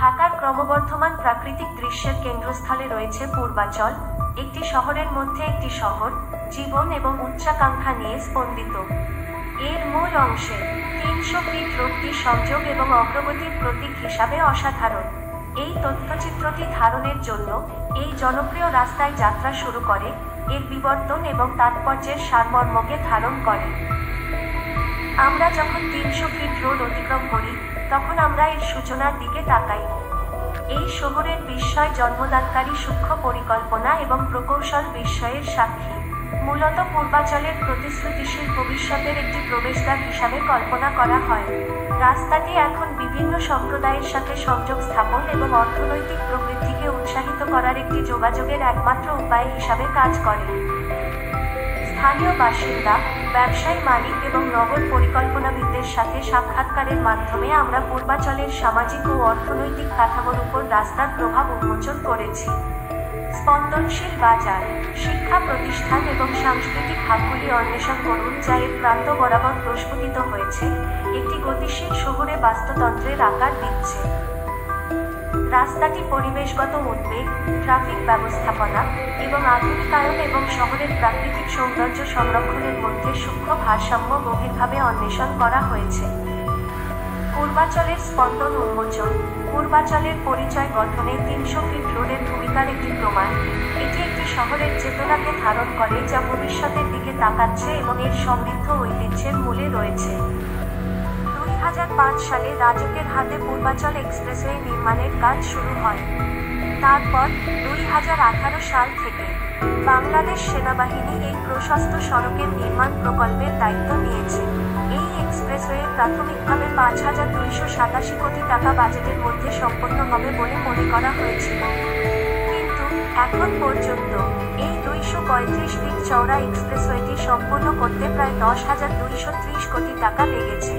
ঢাকার ক্রমবর্ধমান প্রাকৃতিক দৃশ্যের কেন্দ্রস্থলে রয়েছে পূর্বাচল, একটি শহরের মধ্যে একটি শহর, জীবন এবং উচ্চাকাঙ্ক্ষা নিয়ে স্পন্দিত। এর মূল অংশে 300 ফিট রোডটি সংযোগ এবং অগ্রগতির প্রতীক হিসাবে অসাধারণ। এই তথ্যচিত্রটি ধারণের জন্য এই জনপ্রিয় রাস্তায় যাত্রা শুরু করে, এর বিবর্তন এবং তাৎপর্যের সারমর্মকে ধারণ করে। আমরা যখন 300 ফিট রোড অতিক্রম করি, তখন আমরা এর সূচনার দিকে তাকাই। এই শহরের বিস্ময় জন্মদানকারী সূক্ষ্ম পরিকল্পনা এবং প্রকৌশল বিস্ময়ের সাক্ষী। মূলত পূর্বাচলের প্রতিশ্রুতিশীল ভবিষ্যতের একটি প্রবেশদ্বার হিসাবে কল্পনা করা হয়। রাস্তাটি এখন বিভিন্ন সম্প্রদায়ের সাথে সংযোগ স্থাপন এবং অর্থনৈতিক প্রবৃদ্ধিকে উৎসাহিত করার একটি যোগাযোগের একমাত্র উপায় হিসাবে কাজ করে। স্থানীয় বাসিন্দা, ব্যবসায়ী মালিক এবং নগর পরিকল্পনাবিদদের সাথে সাক্ষাৎকারের মাধ্যমে আমরা পূর্বাচলের সামাজিক ও অর্থনৈতিক কাঠামোর উপর রাস্তার প্রভাব উন্মোচন করেছি। স্পন্দনশীল বাজার, শিক্ষা প্রতিষ্ঠান এবং সাংস্কৃতিক হাবগুলি অন্বেষণ করুন যা এর প্রান্ত বরাবর প্রস্ফুটিত হয়েছে, একটি গতিশীল শহুরে বাস্তুতন্ত্রের আকার দিচ্ছে। রাস্তাটি পরিবেশগত উদ্বেগ, ট্রাফিক ব্যবস্থাপনা এবং আধুনিকায়ন এবং শহরের প্রাকৃতিক সৌন্দর্য সংরক্ষণের মধ্যে সূক্ষ্ম ভারসাম্য গভীরভাবে অন্বেষণ করা হয়েছে। পূর্বাচলের স্পন্দন উন্মোচন, পূর্বাচলের পরিচয় গঠনে 300 ফিট রোডের ভূমিকার একটি প্রমাণ। এটি একটি শহরের চেতনাকে ধারণ করে যা ভবিষ্যতের দিকে তাকাচ্ছে এবং এর সমৃদ্ধ ঐতিহ্যের মূলে রয়েছে। 2005 সালে রাজউকের হাতে পূর্বাচল এক্সপ্রেসওয়ে নির্মাণের কাজ শুরু হয়। তারপর 2018 সাল থেকে বাংলাদেশ সেনাবাহিনী এই প্রশস্ত সড়কের নির্মাণ প্রকল্পের দায়িত্ব নিয়েছে। এই এক্সপ্রেসওয়ে প্রাথমিকভাবে 5,287 কোটি টাকা বাজেটের মধ্যে সম্পন্ন হবে বলে মনে করা হয়েছিল। কিন্তু এখন পর্যন্ত এই 235 ফিট চওড়া এক্সপ্রেসওয়েটি সম্পন্ন করতে প্রায় 10,230 কোটি টাকা লেগেছে।